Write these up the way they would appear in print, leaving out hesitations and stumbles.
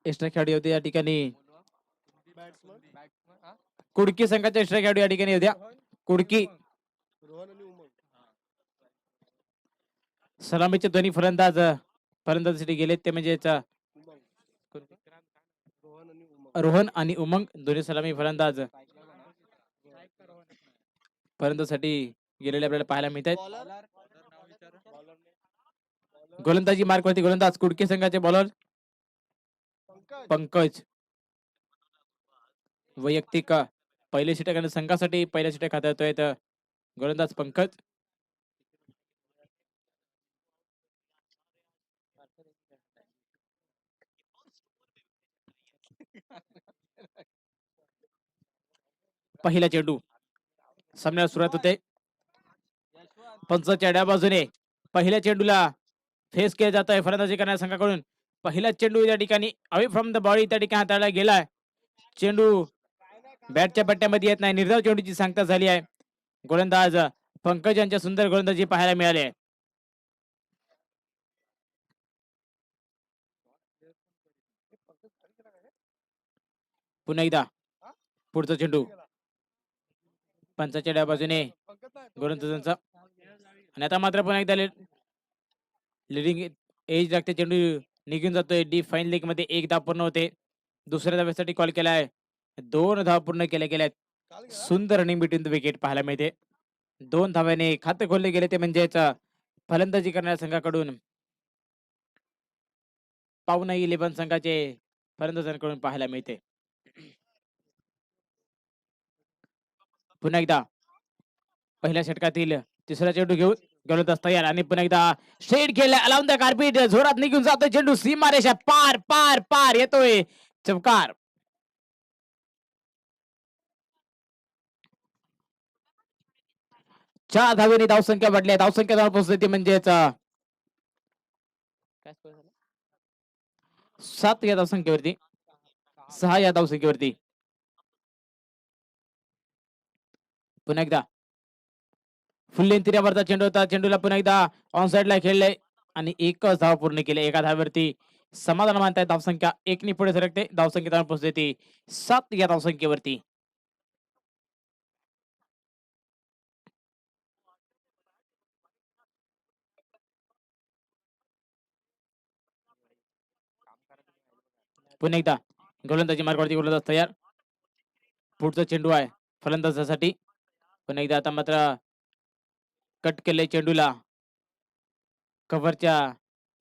Extra खेळाडू होते या ठिकाणी. कुडकी संघाचे एक्स्ट्रा खेळाडू या ठिकाणी होत्या. कुडकी सलामीचे दोन्ही फलंदाजीसाठी गेलेत ते म्हणजे रोहन आणि उमंग दोन्ही सलामी फलंदाजीसाठी गेलेले आपल्याला पाहायला मिळत आहेत. गोलंदाजी मार्कवरती गोलंदाज कुडकी संघाचे बॉलर पंकज. वैयक्तिक पहिले षटक आणि संघासाठी पहिल्या षटक हाताळतोय गोलंदाज पंकज. पहिला चेंडू सामन्याला सुरुवात होते. पंचाच्या डाव्या बाजूने पहिल्या चेंडूला फेस केलं जात आहे फलंदाजी करणाऱ्या संघाकडून. पहिला चेंडू या ठिकाणी अवे फ्रॉम द बॉडी त्या ठिकाणी हाताळला गेलाय. चेंडू बॅटच्या पट्ट्यामध्ये येत नाही. निर्धाव चेंडूची सांगता झाली आहे. गोलंदाज पंकज यांच्या सुंदर गोलंदाजी पाहायला मिळाली आहे. पुन्हा एकदा पुढचा चेंडू पंचाच्या डाव्या बाजूने गोलंदाजांचा आणि आता मात्र पुन्हा एकदा लिडिंग एज लागते. चेंडू निघून जातोय. डी फाईन लेग मध्ये एक धाव पूर्ण होते. दुसऱ्या धावेसाठी कॉल केलाय. 2 धाव पूर्ण केल्या गेल्यात. सुंदर रनिंग बिटवीन द विकेट पाहायला मिळते. 2 धाव्याने खाते खोलले गेले ते म्हणजेच फलंदाजी करणाऱ्या संघाकडून पाहुणा 11 संघाचे फलंदाजांकडून पाहायला मिळते. पुन्हा एकदा पहिल्या षटकातील तिसरा चेंडू घेऊन गोलंदाज तयार आणि पुन्हा एकदा स्ट्रेट खेळला. अलाउन द कार्पेट जोरात निघून जातोय चेंडू. सीमारेषा पार पार पार येतोय. चमकार. 4 धावेने धावसंख्या वाढली. धावसंख्या जाऊन पोहोचते म्हणजेच 7 या धावसंख्येवरती 6 या धावसंख्येवरती. पुन्हा एकदा फुल लेंथ तिऱ्यावरचा चेंडू होता. चेंडूला पुन्हा एकदा ऑन साइडला खेळले आणि एकच धाव पूर्ण केले. एका धावेवरती समाधान मानताय. धावसंख्या 1 ने पुढे सरकते. धावसंख्या जाऊन पोहोचते 7 या धावसंख्येवरती. पुन्हा एकदा गोलंदाजी मार्गावरती गोलंदाज तयार. पुढचा चेंडू आहे फलंदाजासाठी. पुन्हा एकदा आता मात्र कट केले चेंडूला. कव्हरच्या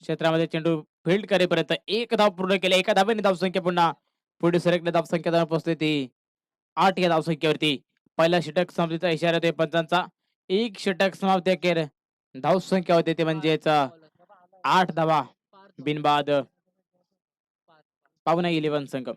क्षेत्रामध्ये चेंडू फील्ड करेपर्यंत 1 धाव पूर्ण केले. एका धावेने धावसंख्या पुन्हा पुढे सरकल्या. धावसंख्या जाऊन पोहोचते ती 8 या धावसंख्येवरती. पहिला षटक समाप्तीचा इशारा होते पंचांचा. 1 षटक समाप्ती अखेर धावसंख्या होते ते म्हणजेच 8 धावा बिनबाद पाहुणा 11 संघ.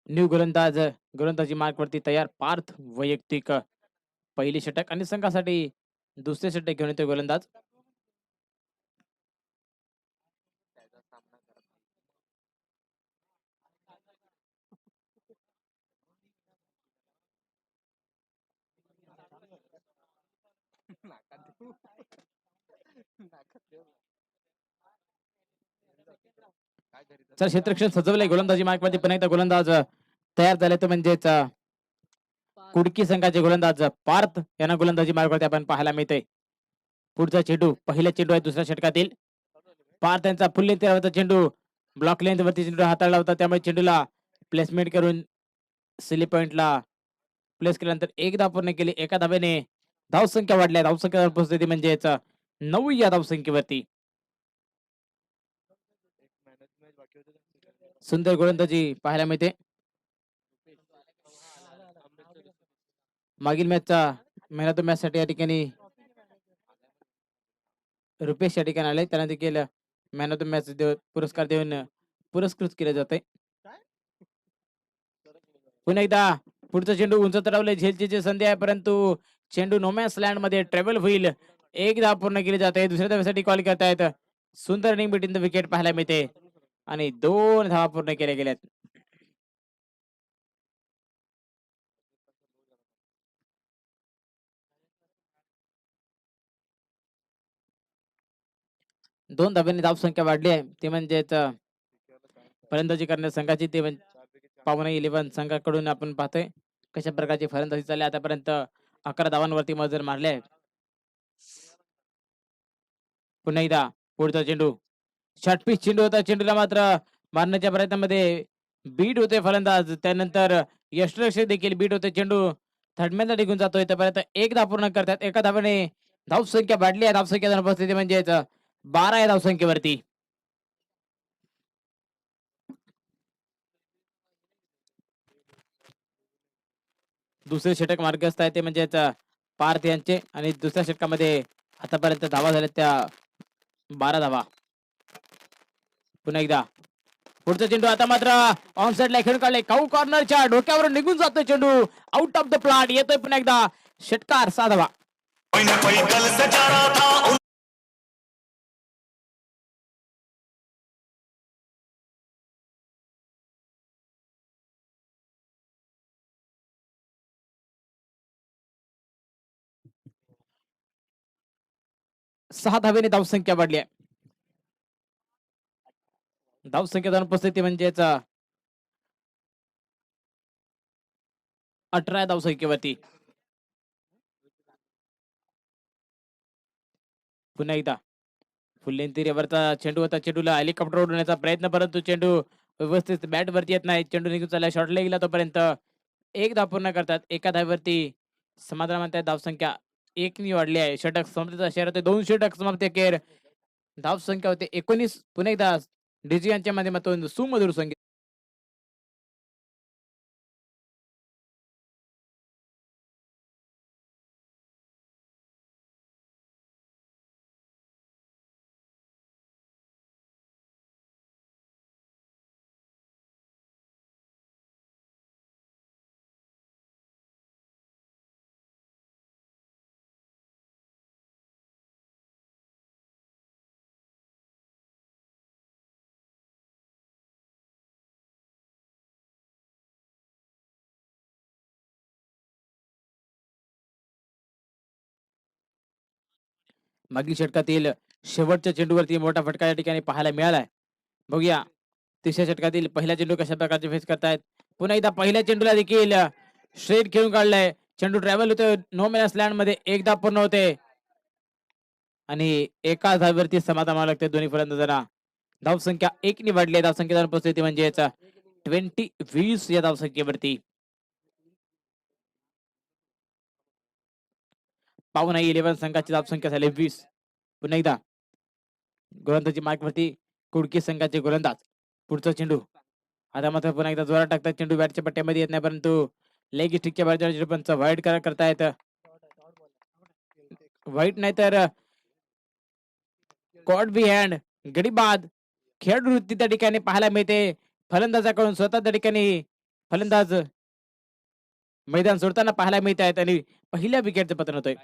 न्यू गोलंदाजी मार्कवरती तयार. पार्थ वैयक्तिक पहिली षटक आणि संघासाठी दुसरे षटक घेऊन येतो गोलंदाज. क्षेत्रक्षण सजवलंय गोलंदाजी मार्कवरती. पुन्हा एकदा गोलंदाज तयार झाले तर म्हणजेच कुडकी संघाचे गोलंदाज पार्थ यांना गोलंदाजी मार्गावरती आपण पाहायला मिळते. पुढचा चेंडू पहिला चेंडू आहे दुसऱ्या षटकातील. पार्थ यांचा फुल लेंथ चेंडू ब्लॉक लेंथ वरती चेंडू हाताळला होता. त्यामुळे चेंडूला प्लेसमेंट करून सिली पॉइंटला प्लेस केल्यानंतर 1 धाव पूर्ण केली. एका धावेने धावसंख्या वाढल्या. धावसंख्या पोहोचते म्हणजेच 9 या धावसंख्येवरती. सुंदर गोलंदाजी पाहायला मिळते. मागील मॅचचा मॅन ऑफ द मॅच साठी या ठिकाणी रुपेश या ठिकाणी आले. त्यांना देखील मॅन ऑफ द मॅच पुरस्कार देऊन पुरस्कृत केले जाते. पुन्हा एकदा पुढचा चेंडू उंच तरवले. झेलची संधी आहे परंतु चेंडू नोमॅन्स लँड मध्ये ट्रॅव्हल होईल. 1 धाव पूर्ण केली जाते. दुसऱ्या धावेसाठी कॉल करतायत. सुंदर रनिंग बिटवीन द विकेट पाहायला मिळते. आणि 2 धावा पूर्ण केल्या गेल्यात. दोन धाब्यांनी धावसंख्या वाढली आहे ती म्हणजेच फलंदाजी करण्याच्या संघाची ते पावना 11 संघाकडून आपण पाहतोय कशा प्रकारची फलंदाजी चालली आतापर्यंत 11 धावांवरती मजर मारले आहे. पुन्हा एकदा पुढचा चेंडू षटपीच चेंडू होता. चेंडूला मात्र मारण्याच्या प्रयत्नामध्ये बीट होते फलंदाज, त्यानंतर यशरक्षक देखील बीट होते. चेंडू थडम्याला निघून जातोय तोपर्यंत एक धाव पूर्ण करतात. एका धावाने धावसंख्या वाढली आहे. धावसंख्या उपस्थिती म्हणजेच 12 आहे धावसंख्येवरती. दुसरे षटक मार्गस्थ आहे ते म्हणजेच पार्थ यांचे आणि दुसऱ्या षटकामध्ये आतापर्यंत धावा झाल्या त्या 12 धावा. पुन्हा एकदा पुढचा चेंडू आता मात्र ऑन साइडला खेळून काढले. काऊ कॉर्नरच्या डोक्यावरून निघून जातोय चेंडू. आउट ऑफ द प्लॉट येतोय पुन्हा एकदा षटकार 6 धावा. 6 धावेने धावसंख्या वाढली आहे. धावसंख्या जाऊन उपस्थिती म्हणजेच 18 धावसंख्येवरती. पुन्हा एकदा फुल लेंथीवरचा चेंडू होता. चेंडूला हेलिकॉप्टर उडवण्याचा प्रयत्न परंतु चेंडू व्यवस्थित बॅट वरती येत नाही. चेंडू निघून चालला शॉर्ट लेगला तोपर्यंत एक धाव पूर्ण करतात. एका धावेवरती समाधान म्हणतात. धावसंख्या 1 नी वाढली आहे. षटक समाप्तीचा शेअर होते 2 षटक समाप्ती अखेर धावसंख्या होते 19. पुन्हा एकदा डीजी यांच्या माध्यमातून सुमधुर संगीत. मागील षटकातील शेवटच्या चेंडूवरती मोठा फटका या ठिकाणी पाहायला मिळालाय. बघूया तिसऱ्या षटकातील पहिला चेंडू कशा प्रकारचे फेस करतायत. पुन्हा एकदा पहिल्या चेंडूला देखील स्ट्रेट खेळून काढलाय. चेंडू ट्रॅव्हल होतोय नो मॅनस लँड मध्ये. एकदा पूर्ण होते आणि एका धावेवरती समाधान मानावं लागते दोन्ही फलंदाजांना. धावसंख्या 1 नी वाढली आहे. धावसंख्येचा उपस्थिती म्हणजेच 20 या धावसंख्येवरती. पावना 11 संघाची धावसंख्या झाली 20. पुन्हा एकदा गोलंदाजी मार्कवरती कुडकी संघाचे गोलंदाज. पुढचा चेंडू आता मात्र पुन्हा एकदा जोरात टाकतात. चेंडू बॅटच्या पट्ट्यामध्ये येत नाही परंतु लेग स्टिकच्या बाजूला पंच व्हाईट करतायत. व्हाईट नाही तर कॉट बी हँड गडी बाद खेळाडू वृत्ती त्या ठिकाणी पाहायला मिळते फलंदाजाकडून. स्वतः त्या ठिकाणी फलंदाज मैदान सोडताना पाहायला मिळत आहेत आणि पहिल्या विकेटचं पतन होतंय.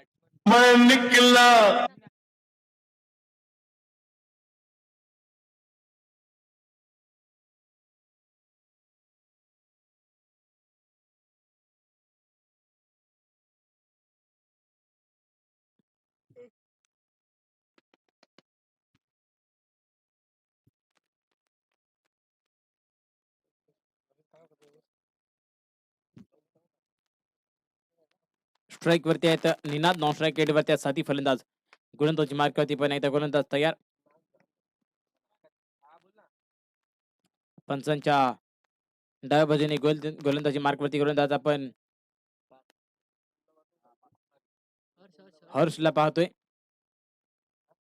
स्ट्राईक वरती आहेत निनाद. नॉन स्ट्राईक रेट वरती साथी फलंदाज. गोलंदाजी मार्कवरती पण एकदा गोलंदाज तयार. पंचांच्या डाव्या बाजूने गोलंदाजी मार्कवरती गोलंदाज आपण हर्षला पाहतोय.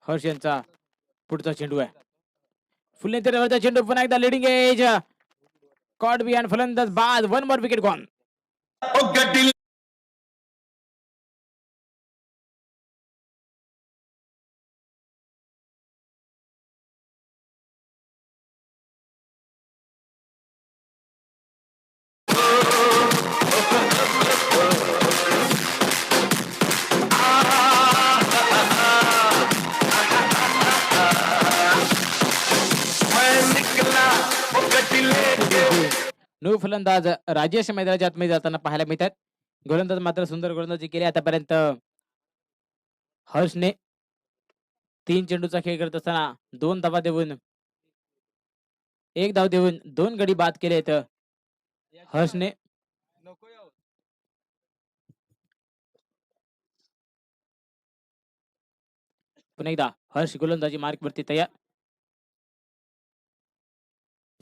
हर्ष यांचा पुढचा चेंडू आहे. फुल लेंथीवरचा चेंडू पुन्हा एकदा लिडिंग एज कॉट बिहाइंड फलंदाज बाद. 1 मोर विकेट गॉन. नो फलंदाज राजेश मैदानाच्या आतमध्ये जाताना पाहायला मिळतात. गोलंदाज मात्र सुंदर गोलंदाजी केली आतापर्यंत. हर्षने 3 चेंडूचा खेळ करत असताना 2 धावा देऊन 1 धाव देऊन 2 गडी बाद केलेत हर्षने. पुन्हा एकदा हर्ष गोलंदाजी मार्क वरती तयार.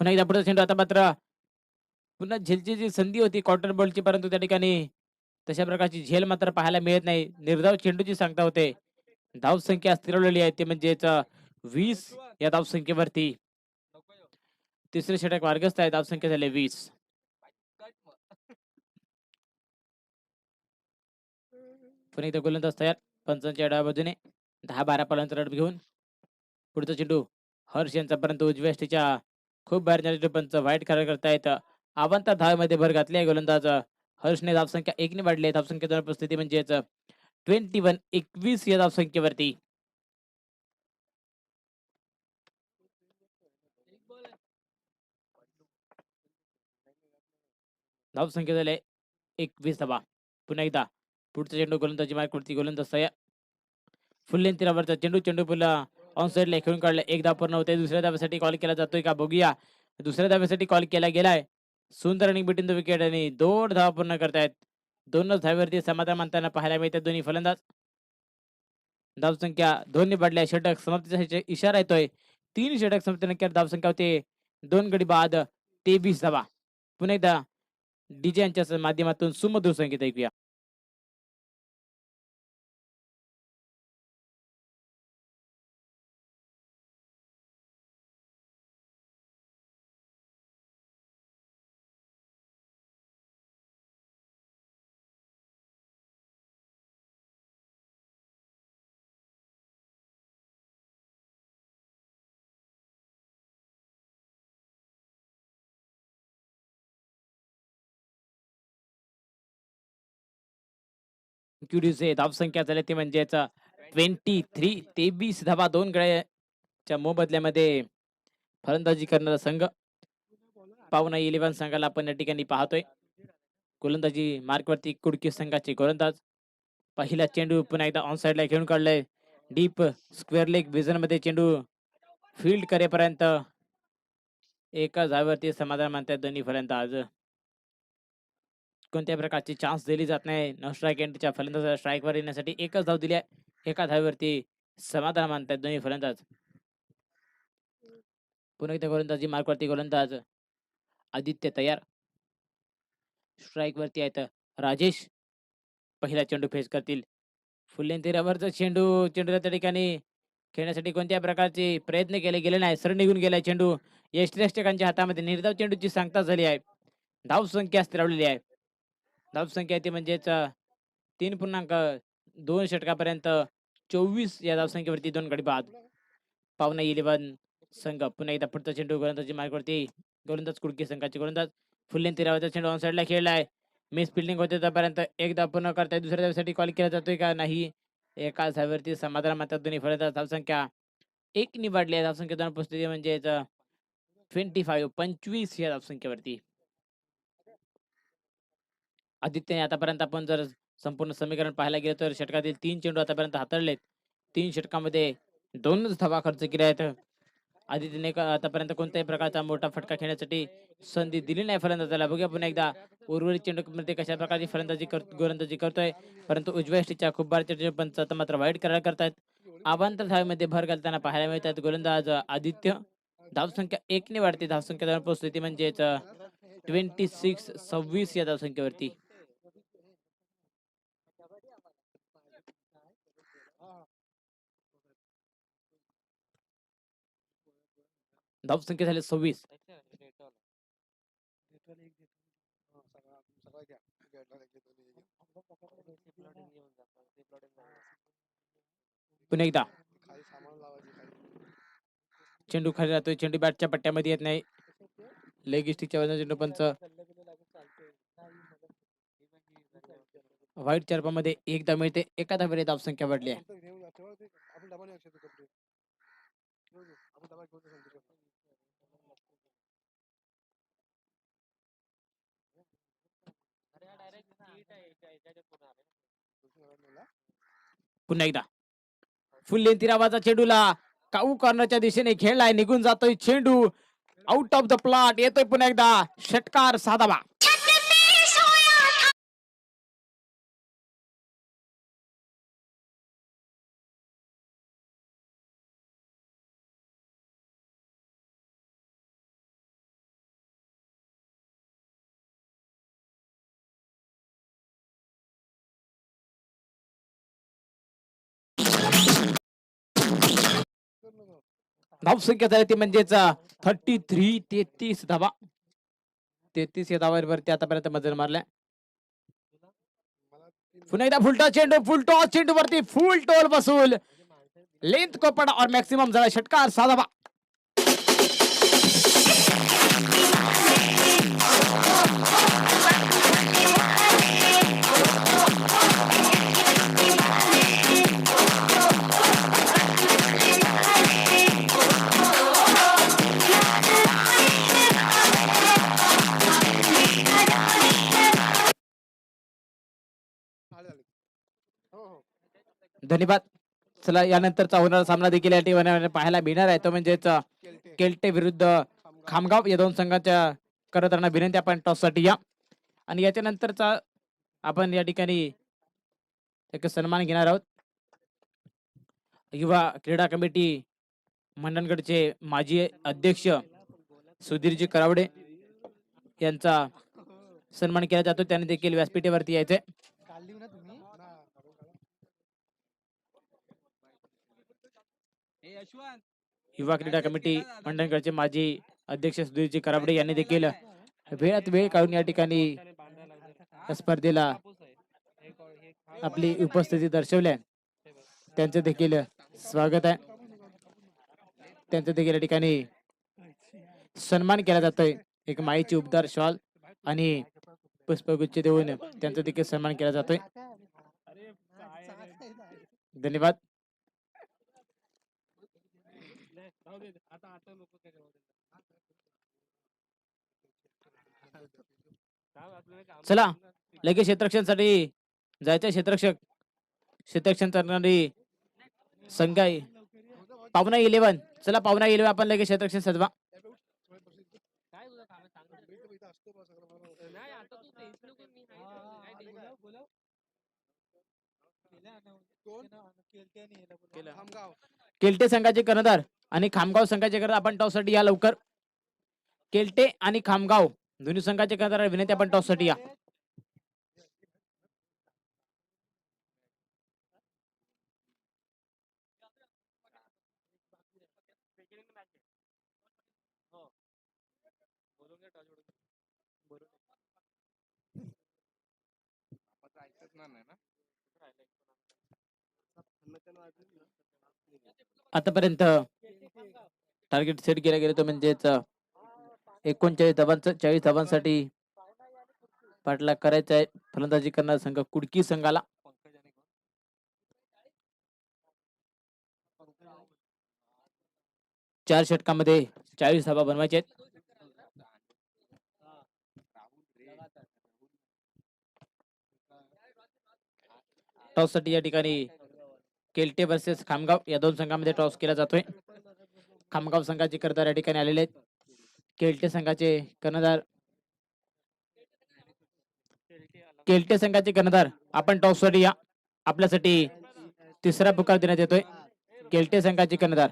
पुन्हा एकदा पुढचा चेंडू. आता मात्र पुन्हा झेलची जी संधी होती क्वार्टर बॉलची, परंतु त्या ठिकाणी तशा प्रकारची झेल मात्र पाहायला मिळत नाही. निर्धाव चेंडूची सांगता होते. धाव संख्या स्थिरवलेली आहे, ते म्हणजेच 20 या धाव संख्येवरती. तिसरे षटक मार्गस्थ आहे. धाव संख्या झाली 20. पुन्हा एकदा गोलंदाज तयार. पंचांच्या डाव्या बाजूने 10-12 फलंदाज रड घेऊन पुढचा चेंडू हर्ष यांचा, परंतु उजव्या स्टेच्या खूप बाहेर जाणारे पंच वाईट कार्य करतायत. आवांतर धावेमध्ये भर घातली आहे गोलंदाज हर्षने. धावसंख्या 1 ने वाढली आहे. धावसंख्येची उपस्थिती म्हणजेच 21 या धावसंख्येवरती. धावसंख्या झाली 21 धावा. पुन्हा एकदा पुढचा चेंडू गोलंदाजी मार्कवरती. गोलंदाज तयार. फुल लेंथ तीरावरचा चेंडू. चेंडू पुन्हा ऑन साइडला खेळून काढले. 1 धाव पूर्ण होते. दुसऱ्या धावेसाठी कॉल केला जातोय का बघूया. दुसऱ्या धावेसाठी कॉल केला गेलाय. सुंदर रनिंग बिटवीन द विकेट आणि 2 धावा पूर्ण करतायत. 2च धावेवरती समाधान मानताना पाहायला मिळतात दोन्ही फलंदाज. धावसंख्या 2 ने वाढली आहे. षटक समाप्तीचा इशारा येतोय. 3 षटक समाप्तीनंतर धावसंख्या होते 2 गडी बाद 23 धावा. पुन्हा एकदा डीजे यांच्या माध्यमातून सुमधुर संगीत ऐकूया. क्युरीचे धावसंख्या झाली ती म्हणजेच 23 धावा 2 गड्याच्या मोबदल्यामध्ये फलंदाजी करणारा संघ पाहुणा 11 संघाला आपण या ठिकाणी पाहतोय. गोलंदाजी मार्कवरती कुडकी संघाचे गोलंदाज. पहिला चेंडू पुन्हा एकदा ऑन साइडला खेळून काढलाय. डीप स्क्वेअर लेग विजन मध्ये चेंडू फील्ड करेपर्यंत एका धावेवरती समाधान मानतात दोन्ही फलंदाज. कोणत्या प्रकारची चान्स दिली जात नाही. नो स्ट्राईक एंडच्या फलंदाजाला स्ट्राईकवर येण्यासाठी एकच धाव दिली आहे. एका धावेवरती समाधान मानतात दोन्ही फलंदाज. पुन्हा एकदा गोलंदाजी मार्कवरती गोलंदाज आदित्य तयार. स्ट्राईक वरती आहेत राजेश. पहिला चेंडू फेस करतील. फुल लेंथ तीरावरचा चेंडू. चेंडूला त्या ठिकाणी खेळण्यासाठी कोणत्या प्रकारचे प्रयत्न केले गेले नाही. सर निघून गेलाय चेंडू. यष्टीरक्षकांच्या हातामध्ये. निर्धाव चेंडूची सांगता झाली आहे. धाव संख्या स्थिरावलेली आहे. धाव संख्या ती म्हणजेच 3.2 षटकापर्यंत 24 या धावसंख्येवरती 2 गडी बाद. पाहुणा 11 संघ. पुन्हा एकदा पुढचा चेंडू गोलंदाजी मार्कवरती. गोलंदाज कुडकी संघाचे गोलंदाज. फुल लेंथ तीरावरचा चेंडू ऑन साइडला खेळलाय. मिस फिल्डिंग होते तोपर्यंत एकदा पूर्ण करताय. दुसऱ्या धावेसाठी कॉल केला जातोय का नाही. एका धावेवरती समाधान मानतात दोन्ही फलंदाज. धावसंख्या 1 ने वाढली आहे. धावसंख्या 2 उपस्थिती म्हणजेच 25 या धावसंख्येवरती. आदित्यने आतापर्यंत आपण जर संपूर्ण समीकरण पाहायला गेलं तर षटकातील 3 चेंडू आतापर्यंत हाताळलेत. 3 षटकामध्ये 2च धावा खर्च केल्या आहेत. आदित्यने आतापर्यंत कोणत्याही प्रकारचा मोठा फटका खेळण्यासाठी संधी दिली नाही फलंदाजाला. बघूया पुन्हा एकदा उर्वरित चेंडू मध्ये कशा प्रकारची गोलंदाजी करतोय. परंतु उजव्या स्टिकच्या खूप बार चेंडू पंच आता मात्र वाईट करार करतायत. अवांतर धावेमध्ये भर घालताना पाहायला मिळतात गोलंदाज आदित्य. धावसंख्या 1 ने वाढते. धावसंख्या पोहोचते म्हणजेच 26 या धावसंख्येवरती. धावसंख्या झाली 26. पुन्हा एकदा चेंडू खाली राहतोय. चेंडू बॅटच्या पट्ट्यामध्ये येत नाही. लेग स्टिकच्या वजन चेंडू पंच व्हाईट चर्पामध्ये एकदा मिळते. एका धावेने धावसंख्या वाढली आहे. पुन्हा एकदा फुल लेंथी नावाचा चेंडूला काऊ कॉर्नरच्या दिशेने खेळलाय, निघून जातोय चेंडू आउट ऑफ द प्लॉट. येतोय पुन्हा एकदा षटकार, साधावा. धावसंख्या झाली ती म्हणजेच 33, 33 धावा. 33 या धावांवरती आतापर्यंत मजल मारल्या. पुन्हा एकदा फुलटा चेंडू, फुल टॉस चेंडू वरती फुल टोल बसूल लेंथ कोपड और मॅक्सिमम झाला षटकार, साधावा. धन्यवाद. चला यानंतरचा होणारा सामना देखील या ठिकाणी पाहायला मिळणार आहे, तो म्हणजेच केल्टे विरुद्ध खामगाव. या दोन संघाच्या करताना विनंती आपण टॉस साठी या. आणि याच्या नंतरचा आपण या ठिकाणी एक सन्मान घेणार आहोत. युवा क्रीडा कमिटी मंडणगडचे माजी अध्यक्ष सुधीरजी करावडे यांचा सन्मान केला जातो. त्यांनी देखील व्यासपीठेवरती यायचे. युवा क्रीडा कमिटी मंडणगडचे माजी अध्यक्ष सुधीरजी करावडे यांनी देखील वेळात वेळ काढून या ठिकाणी स्पर्धेला आपली उपस्थिती दर्शवली. त्यांचे देखील स्वागत आहे. त्यांचं देखील या ठिकाणी सन्मान केला जातोय. एक माईची उपदार शॉल आणि पुष्पगुच्छ देऊन त्यांचा देखील सन्मान केला जातोय. धन्यवाद. चला लगेच क्षेत्ररक्षणासाठी जायचं. क्षेत्ररक्षण करणारी संघ आहे पावना 11. चला पावना 11 आपण लगेच क्षेत्ररक्षण सजवा. केल्टे संघाचे कर्णधार आणि खामगाव संघाचे कर्णधार आपण टॉस साठी या लवकर. केल्टे आणि खामगाव दोन्ही संघाचे कर्णधार विनंती आपण टॉस साठी या. आतापर्यंत टार्गेट सेट केला गेला तो म्हणजेच 39 धावांचा 40 धावांसाठी पाठलाग करायचा आहे. फलंदाजी करणारा संघ कुडकी संघाला. चार षटकामध्ये 40 धावा बनवायचे आहेत. टॉस साठी या ठिकाणी केल्टे वर्सेस खामगाव या दोन संघांमध्ये टॉस केला जातोय. खामगाव संघाचे कर्णधार या ठिकाणी आलेले आहेत. केल्टे संघाचे कर्णधार आपण टॉस साठी या. आपल्यासाठी तिसरा पुकार देण्यात येतोय. केल्टे संघाचे कर्णधार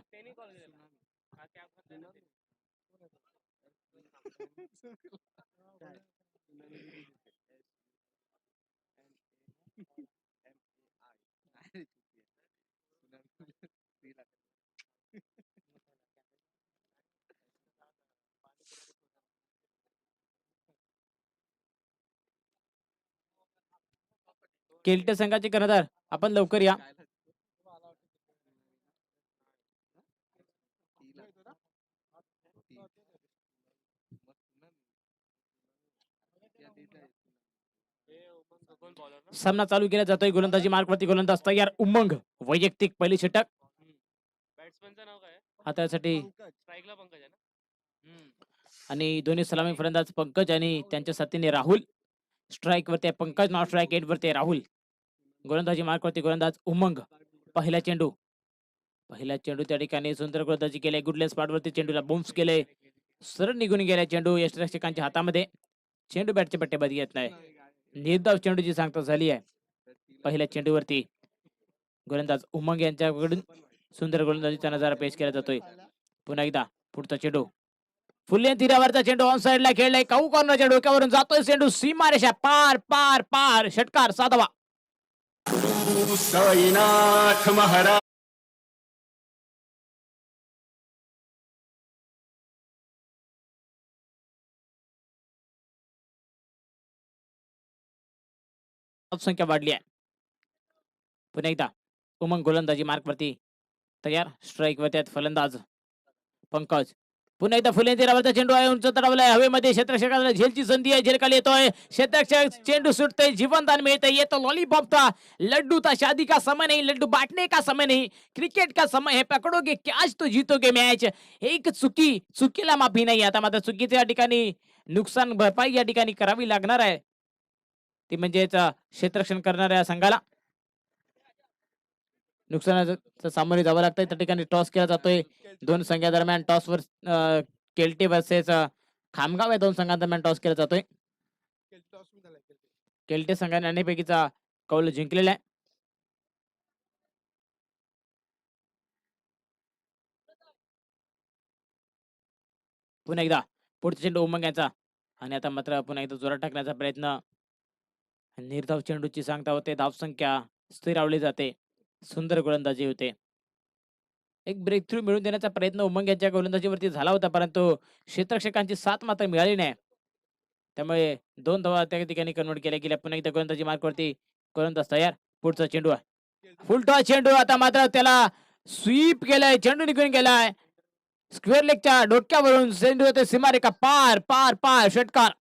केल्टे संघाचे कर्णधार आपण लवकर या. सामना चालू केला जातोय. गोलंदाजी मार्कवरती गोलंदाज तयार. उमंग वैयक्तिक पहिली षटक हातासाठी आणि दोन्ही सलामी फलंदाज पंकज आणि त्यांच्या साथीने राहुल स्ट्राईक वरती पंकज, नॉट स्ट्राईक एट वरती राहुल. गोलंदाजी मार्क वरती गोलंदाज उमंग. पहिला चेंडू त्या ठिकाणी सुंदर गोलंदाजी केली. गुडलेस स्पॉट वरती चेंडूला बाउन्स केले. सरळ निघून गेला चेंडू यष्टीरक्षकांच्या हातामध्ये. चेंडू बॅटच्या पट्ट्यामध्ये येत नाही. निर्धाव चेंडूची सांगता झाली आहे. पहिल्या चेंडूवरती गोलंदाज उमंग यांच्याकडून सुंदर गोलंदाजीचा नजारा पेश केला जातोय. पुन्हा एकदा पुढचा चेंडू फुले तीरावरचा चेंडू ऑन साइडला खेळलाय. काऊ कॉर्नरच्या डोक्यावरून जातोय चेंडू सीमारेषा पार पार पार. षटकार साधावा. साईनाथ महाराज संख्या वाढली आहे. पुन्हा एकदा उमंग गोलंदाजी मार्क वरती तयार. स्ट्राईक वर त्यात फलंदाज पंकज. पुन्हा एकदा फुले तीरावरचा चेंडू आहे. उंच तडावलाय हवेमध्ये. क्षेत्ररक्षकाला झेलची संधी आहे. झेल खाली येतोय. क्षेत्ररक्षक चेंडू सुटतोय. जीवनदान मिळतंय. येतो लॉलीपॉपचा. लड्डू था शादी का समय नहीं, लड्डू बांटने का समय नहीं, क्रिकेट का समय है, पकडोगे कॅच तो जीतोगे मॅच. एक चुकीला माफी नाही. आता मात्र चुकीच्या ठिकाणी नुकसान भरपाई या ठिकाणी करावी लागणार आहे. ती म्हणजेच क्षेत्ररक्षण करणाऱ्या संघाला नुकसानाचं सामोरे जावं लागतंय. त्या ठिकाणी टॉस केला जातोय. दोन संघादरम्यान टॉसवर केल्टे वर्सेस खामगाव या दोन संघांदरम्यान टॉस केला जातोय. केल्टे संघाने अनेकपैकीचा कौल जिंकलेला आहे. पुन्हा एकदा पुढचा चेंडू उमंग यांचा आणि आता मात्र पुन्हा एकदा जोरात टाकण्याचा प्रयत्न. निर्धाव चेंडूची सांगता होते. धावसंख्या स्थिरावली जाते. सुंदर गोलंदाजी होते. एक ब्रेक थ्रू मिळवून देण्याचा प्रयत्न उमंग यांच्या गोलंदाजीवरती झाला होता, परंतु क्षेत्ररक्षकांची साथ मात्र मिळाली नाही. त्यामुळे 2 धावा त्या ठिकाणी कन्वर्ट केल्या गेल्या. पुन्हा एकदा गोलंदाजी मार्कवरती गोलंदाज तयार. पुढचा चेंडू आहे. फुलटॉस चेंडू. आता मात्र त्याला स्वीप केलाय. चेंडू निघून गेलाय. स्क्वेअर लेगच्या डोक्यावरून चेंडू होते सीमारेखा पार पार पार. षटकार.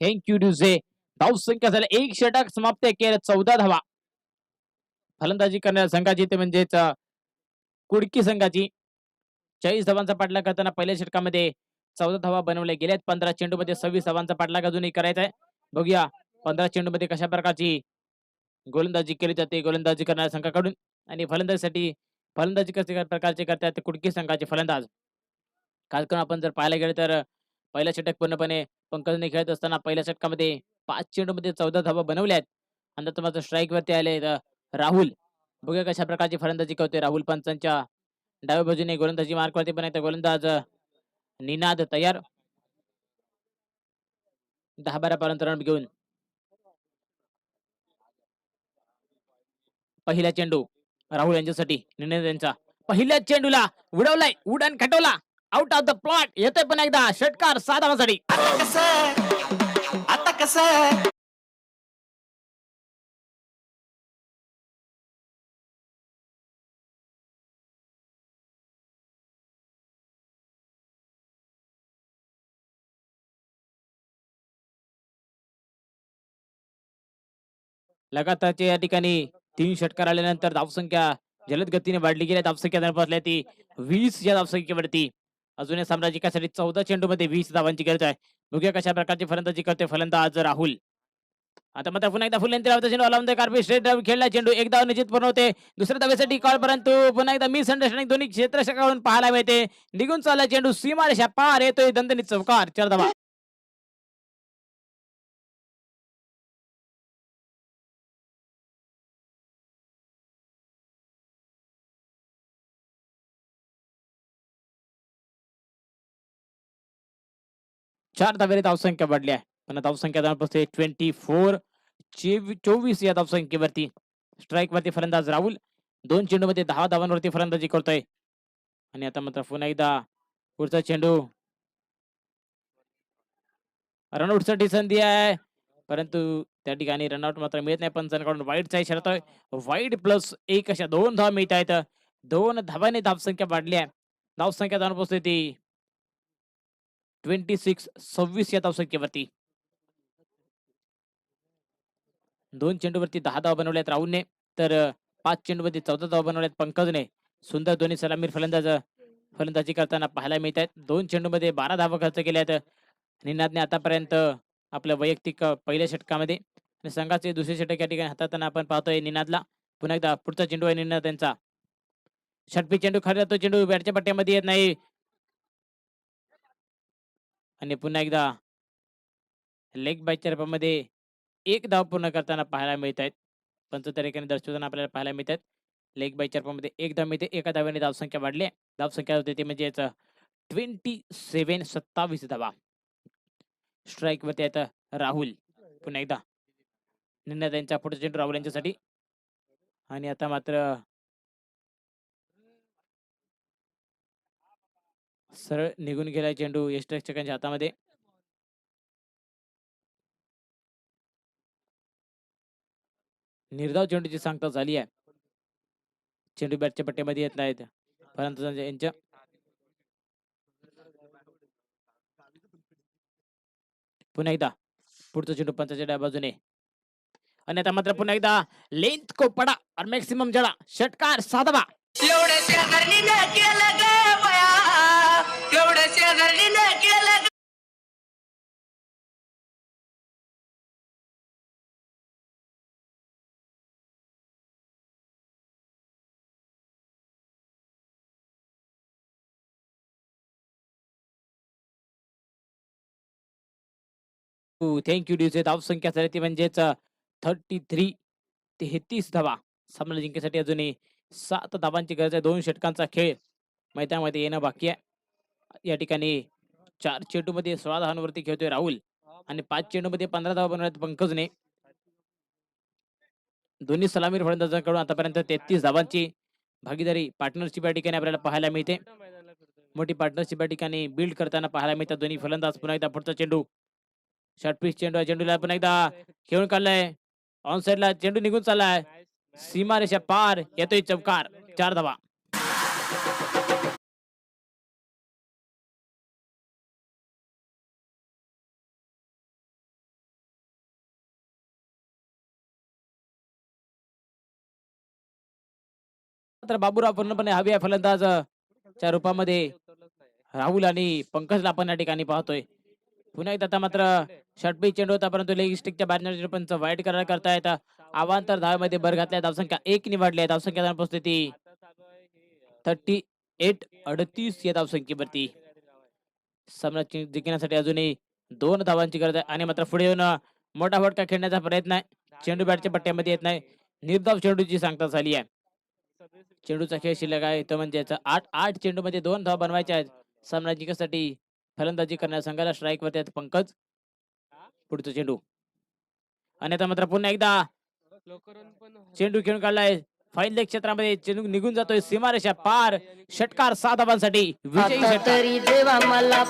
थँक यू ड्युझे. धावसंख्या झाल्या 1 षटक समाप्त केलं. 14 धावा फलंदाजी करणाऱ्या संघाची ते म्हणजेच कुडकी संघाची 40 धावांचा पाठलाग करताना पहिल्या षटकामध्ये 14 धावा बनवल्या गेल्यात. 15 चेंडूमध्ये 26 धावांचा पाठलाग अजूनही करायचा आहे. बघूया 15 चेंडूमध्ये कशा प्रकारची गोलंदाजी केली जाते गोलंदाजी करणाऱ्या संघाकडून. आणि फलंदाजी कशा प्रकारचे करतात ते कुडकी संघाचे फलंदाज. खास करून आपण जर पाहायला गेलं तर पहिला षटक पूर्णपणे पंकजने खेळत असताना पहिल्या षटकामध्ये 5 चेंडूमध्ये 14 धावा बनवल्यात. आणि नंतर मात्र स्ट्राईक वरती आले राहुल. बघूया कशा प्रकारची फलंदाजी करतोय राहुल. पंचांच्या डाव्या बाजूने गोलंदाजी मार्कवरती पण आहे गोलंदाज निनाद तयार. 10-12 पर्यंत रन घेऊन पहिला चेंडू राहुल यांच्यासाठी. निनाद यांचा पहिल्या चेंडूला उडवलाय. उडण खटवला. Out of the plot. येतोय पण एकदा षटकार 6 धावांसाठी. आता कसं लगातारच्या या ठिकाणी 3 षटकार आल्यानंतर धावसंख्या जलद गतीने वाढली गेली. धावसंख्या जवळपास ती 20 या धावसंख्येवरती. अजून या साम्राज्यिकासाठी 14 चेंडूमध्ये 20 धावांची गरज आहे. बघूया कशा प्रकारची फलंदाजी करते फलंदाज राहुल. आता मात्र पुन्हा एकदा फुल यंत्रावरचा चेंडू आला म्हणजे कार्पेट स्ट्रेट ड्राइव्ह खेळला चेंडू. एक धाव निश्चित पूर्ण होते. दुसऱ्या धावेसाठी कॉल, परंतु पुन्हा एकदा मिस अंडरस्टँडिंग दोन्ही क्षेत्ररक्षकाकडून पाहायला मिळते. निघून चालला चेंडू सीमारेषा पार. येतोय दणदणीत चौकार. 4 धावा. 4 धावेने धावसंख्या वाढली आहे. पण धावसंख्या जवळपास 24 या धावसंख्येवरती. स्ट्राईक वरती फलंदाज राहुल 2 चेंडूमध्ये 10 धावांवरती फलंदाजी करतोय. आणि आता मात्र पुन्हा एकदा पुढचा चेंडू रनआउट साठी संधी आहे, परंतु त्या ठिकाणी रनआउट मात्र मिळत नाही. पंचांकडून वाईटचा इशारा आहे. वाईट प्लस 1 अशा 2 धावा मिळत आहेत. 2 धावांनी धावसंख्या वाढली आहे. धावसंख्या जाऊन पोहोचते ती 26 या धावसंख्येवरती. 2 चेंडूवरती 10 धावा बनवल्यात राहुलने, तर 5 चेंडूवरती 14 धावा बनवल्यात पंकजने. सुंदर दोन्ही सलामीर फलंदाजी करताना पाहायला मिळत आहेत. 2 चेंडूमध्ये 12 धावा खर्च केल्या आहेत निनादने आतापर्यंत आपल्या वैयक्तिक पहिल्या षटकामध्ये. आणि संघाचे दुसरे षटक या ठिकाणी हाताळताना आपण पाहतोय निनादला. पुन्हा एकदा पुढचा चेंडू आहे निनाद यांचा. षटपी चेंडू खरं तो चेंडू बॅटच्या पट्ट्यामध्ये येत नाही. आणि पुन्हा एकदा लेग बायच्या रूपामध्ये 1 धाव पूर्ण करताना पाहायला मिळत आहेत. पंच तरीकेने दर्शवताना आपल्याला पाहायला मिळत आहेत. लेग बायच्या रूपामध्ये 1 धाव मिळते. एका धाव्याने धावसंख्या वाढली आहे. धावसंख्या होते ते म्हणजे 27 धावा. स्ट्राईक वरती आता राहुल. पुन्हा एकदा निनाद यांचा पुढचा चेंडू राहुल यांच्यासाठी. आणि आता मात्र सरळ निघून गेलाय चेंडू यष्टरक्षकांच्या हातामध्ये. निर्धाव चेंडूची सांगता झाली आहे. चेंडू बॅटच्या पट्ट्यामध्ये येत नाहीत परंतु यांच्या पुन्हा एकदा पुढचा चेंडू पंचाच्या डाव्या बाजूने. आणि आता मात्र पुन्हा एकदा लेंथ को पडा और मॅक्सिमम जडा षटकार साधवा. एवढ्या घरनीनं केलं ग बया, एवढ्या घरनीनं केलं ग. थँक्यू ड्यूचे. धावसंख्या झाली ती म्हणजेच 33 धावा. सामना जिंकण्यासाठी अजूनही 7 धावांची गरज आहे. 2 षटकांचा खेळ मैदानामध्ये येणं बाकी आहे. या ठिकाणी 4 चेंडूमध्ये 16 धावांवरती खेळतोय राहुल आणि 5 चेंडूमध्ये 15 धावा बनवल्यात पंकजने. दोन्ही सलामीर फलंदाजांकडून आतापर्यंत 33 धावांची भागीदारी पार्टनरशिप या ठिकाणी आपल्याला पाहायला मिळते. मोठी पार्टनरशिप या ठिकाणी बिल्ड करताना पाहायला मिळतात दोन्ही फलंदाज. पुन्हा एकदा पुढचा चेंडू शॉर्टपिच चेंडू आहे. चेंडूला पुन्हा एकदा खेळून काढलाय. ऑन साइडला चेंडू निघून चाललाय. सीमारेषा पार येतोय चौकार. 4 धावा. तर बाबूराव पूर्णपणे हवी आहे फलंदाज च्या रूपामध्ये राहुल आणि पंकजला आपण या ठिकाणी पाहतोय. पुन्हा एकदा आता मात्र षटपी चेंडू होता परंतु लेग स्टिकच्या बाहेरच्या पंच वाईट करार करतायत. अवांतर धावेमध्ये भर घातल्या. धावसंख्या 1 निवडली आहे. धावसंख्या पोहोचते ती 38 या धावसंख्येवरती. सामना जिंकण्यासाठी अजूनही 2 धावांची गरज आहे. आणि मात्र पुढे येऊन मोठा फटका खेळण्याचा प्रयत्न आहे. चेंडू बॅटच्या पट्ट्यामध्ये येत नाही. निर्धाव चेंडूची सांगता झाली आहे. चेंडूचा खेळ शिल्लक आहे तो म्हणजे 8 चेंडूमध्ये 2 धावा बनवायच्या आहेत. सामना जिंकण्यासाठी फलंदाजी करण्यास संघाला स्ट्राईक वरती आहेत पंकज. पुढचा चेंडू आणि आता मात्र पुन्हा एकदा चेंडू खेळून काढलाय. फाईन लेग क्षेत्रामध्ये चेंडू निघून जातोय सीमारेषा पार. षटकार 6 धावांसाठी विजयी षटकार. तरी देवा मला